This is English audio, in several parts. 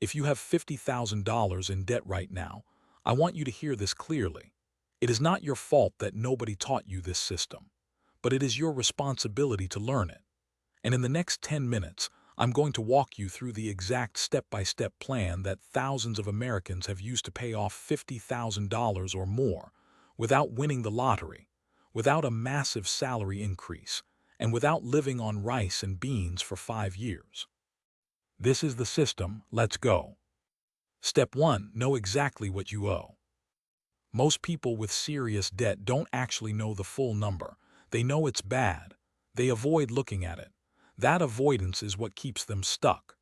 If you have $50,000 in debt right now, I want you to hear this clearly. It is not your fault that nobody taught you this system, but it is your responsibility to learn it. And in the next 10 minutes, I'm going to walk you through the exact step-by-step plan that thousands of Americans have used to pay off $50,000 or more without winning the lottery, without a massive salary increase, and without living on rice and beans for 5 years. This is the system. Let's go. Step 1. Know exactly what you owe. Most people with serious debt don't actually know the full number. They know it's bad. They avoid looking at it. That avoidance is what keeps them stuck.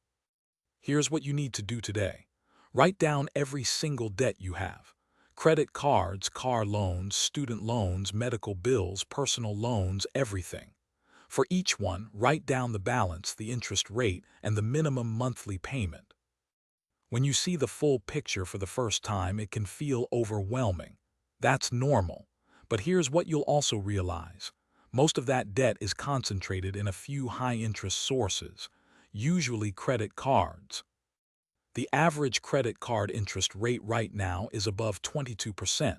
Here's what you need to do today. Write down every single debt you have. Credit cards, car loans, student loans, medical bills, personal loans, everything. For each one, write down the balance, the interest rate, and the minimum monthly payment. When you see the full picture for the first time, it can feel overwhelming. That's normal. But here's what you'll also realize. Most of that debt is concentrated in a few high-interest sources, usually credit cards. The average credit card interest rate right now is above 22%.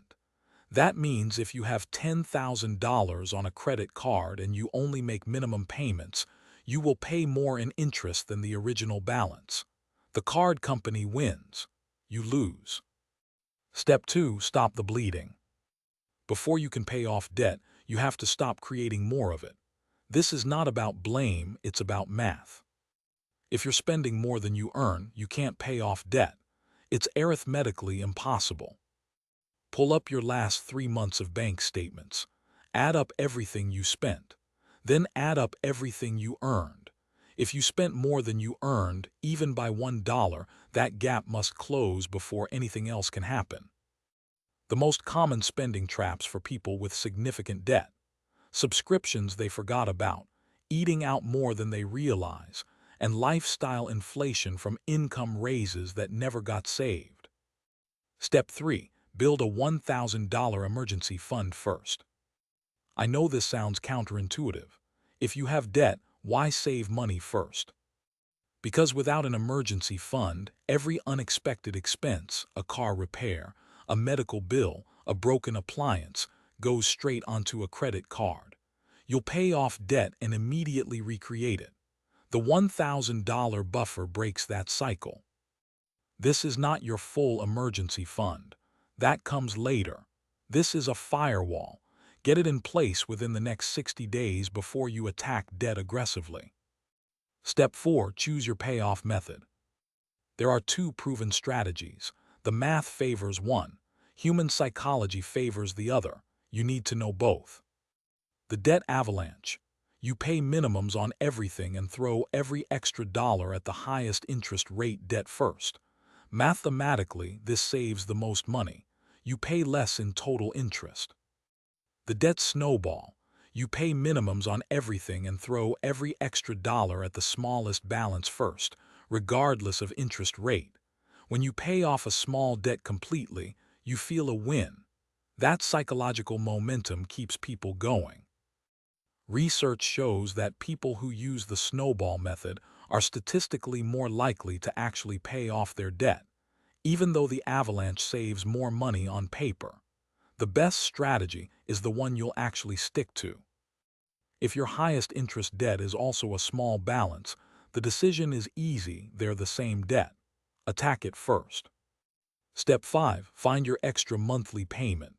That means if you have $10,000 on a credit card and you only make minimum payments, you will pay more in interest than the original balance. The card company wins. You lose. Step 2. Stop the bleeding. Before you can pay off debt, you have to stop creating more of it. This is not about blame, it's about math. If you're spending more than you earn, you can't pay off debt. It's arithmetically impossible. Pull up your last 3 months of bank statements. Add up everything you spent. Then add up everything you earned. If you spent more than you earned, even by $1, that gap must close before anything else can happen. The most common spending traps for people with significant debt. Subscriptions they forgot about, eating out more than they realize, and lifestyle inflation from income raises that never got saved. Step 3. Build a $1,000 emergency fund first. I know this sounds counterintuitive. If you have debt, why save money first? Because without an emergency fund, every unexpected expense, a car repair, a medical bill, a broken appliance, goes straight onto a credit card. You'll pay off debt and immediately recreate it. The $1,000 buffer breaks that cycle. This is not your full emergency fund. That comes later. This is a firewall. Get it in place within the next 60 days before you attack debt aggressively. Step 4. Choose your payoff method. There are 2 proven strategies. The math favors one. Human psychology favors the other. You need to know both. The debt avalanche. You pay minimums on everything and throw every extra dollar at the highest interest rate debt first. Mathematically, this saves the most money. You pay less in total interest. The debt snowball. You pay minimums on everything and throw every extra dollar at the smallest balance first, regardless of interest rate. When you pay off a small debt completely, you feel a win. That psychological momentum keeps people going. Research shows that people who use the snowball method are statistically more likely to actually pay off their debt, even though the avalanche saves more money on paper. The best strategy is the one you'll actually stick to. If your highest interest debt is also a small balance, the decision is easy, they're the same debt. Attack it first. Step 5. Find your extra monthly payment.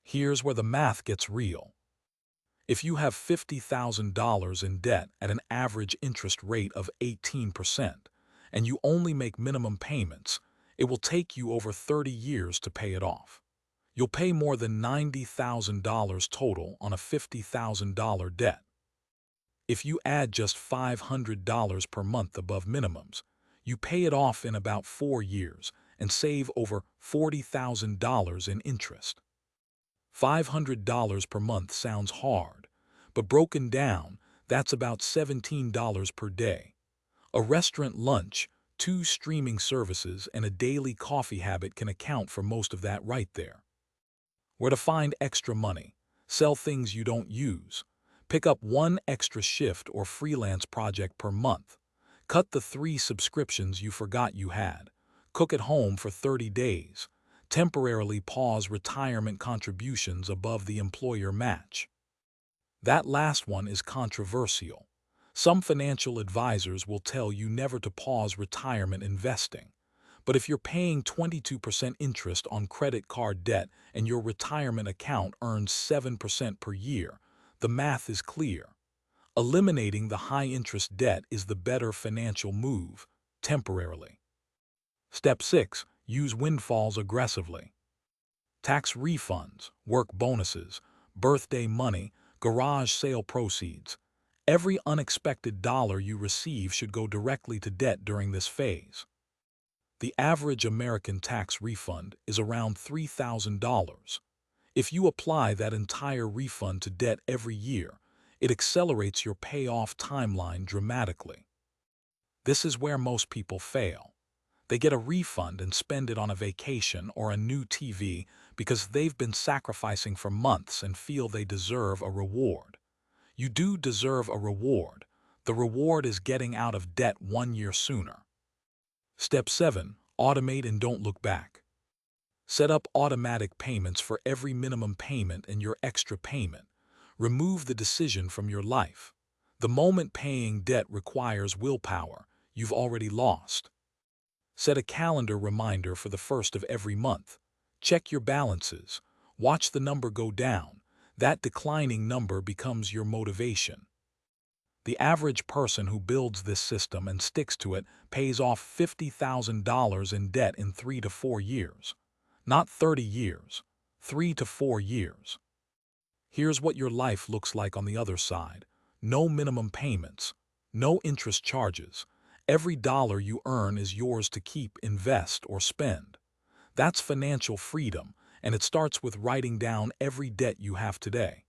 Here's where the math gets real. If you have $50,000 in debt at an average interest rate of 18%, and you only make minimum payments, it will take you over 30 years to pay it off. You'll pay more than $90,000 total on a $50,000 debt. If you add just $500 per month above minimums, you pay it off in about 4 years and save over $40,000 in interest. $500 per month sounds hard, but broken down, that's about $17 per day. A restaurant lunch, 2 streaming services, and a daily coffee habit can account for most of that right there. Where to find extra money? Sell things you don't use. Pick up 1 extra shift or freelance project per month. Cut the 3 subscriptions you forgot you had. Cook at home for 30 days. Temporarily pause retirement contributions above the employer match. That last one is controversial. Some financial advisors will tell you never to pause retirement investing. But if you're paying 22% interest on credit card debt and your retirement account earns 7% per year, the math is clear. Eliminating the high-interest debt is the better financial move, temporarily. Step 6. Use windfalls aggressively. Tax refunds, work bonuses, birthday money, garage sale proceeds. Every unexpected dollar you receive should go directly to debt during this phase. The average American tax refund is around $3,000. If you apply that entire refund to debt every year, it accelerates your payoff timeline dramatically. This is where most people fail. They get a refund and spend it on a vacation or a new TV because they've been sacrificing for months and feel they deserve a reward. You do deserve a reward. The reward is getting out of debt 1 year sooner. Step 7. Automate and don't look back. Set up automatic payments for every minimum payment and your extra payment. Remove the decision from your life. The moment paying debt requires willpower, you've already lost. Set a calendar reminder for the first of every month. Check your balances. Watch the number go down. That declining number becomes your motivation. The average person who builds this system and sticks to it pays off $50,000 in debt in 3 to 4 years. Not 30 years, 3 to 4 years. Here's what your life looks like on the other side. No minimum payments, no interest charges. Every dollar you earn is yours to keep, invest, or spend. That's financial freedom, and it starts with writing down every debt you have today.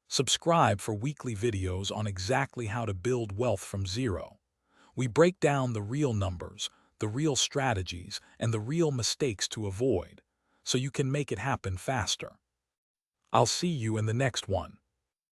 Subscribe for weekly videos on exactly how to build wealth from zero. We break down the real numbers, the real strategies, and the real mistakes to avoid, so you can make it happen faster. I'll see you in the next one.